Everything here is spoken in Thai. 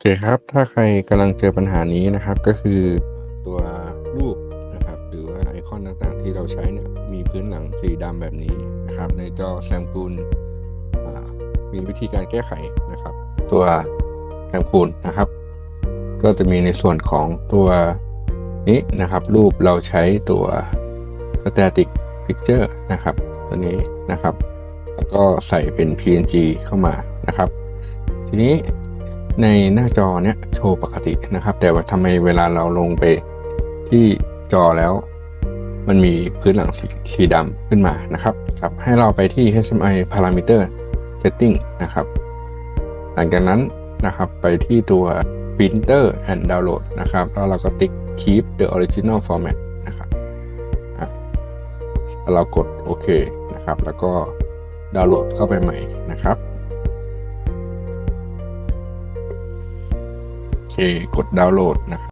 เคครับถ้าใครกำลังเจอปัญหานี้นะครับก็คือตัวรูปนะครับหรือว่าไอคอนต่างๆที่เราใช้เนี่ยมีพื้นหลังสีดำแบบนี้นะครับในจอแซมกูลมีวิธีการแก้ไขนะครับตัวแซมกูลนะครับก็จะมีในส่วนของตัวนี้นะครับรูปเราใช้ตัว static picture นะครับตัวนี้นะครับแล้วก็ใส่เป็น PNG เข้ามานะครับทีนี้ในหน้าจอเนี้ยโชว์ปกตินะครับแต่ว่าทำไมเวลาเราลงไปที่จอแล้วมันมีพื้นหลังสีดำขึ้นมานะครับให้เราไปที่ HDMI parameter setting นะครับหลังจากนั้นนะครับไปที่ตัว printer and download นะครับแล้วเราก็ติ๊ก keep the original format นะครับแล้วเรากดโอเคนะครับแล้วก็ดาวน์โหลดเข้าไปใหม่นะครับโอเคกดดาวน์โหลดนะครับ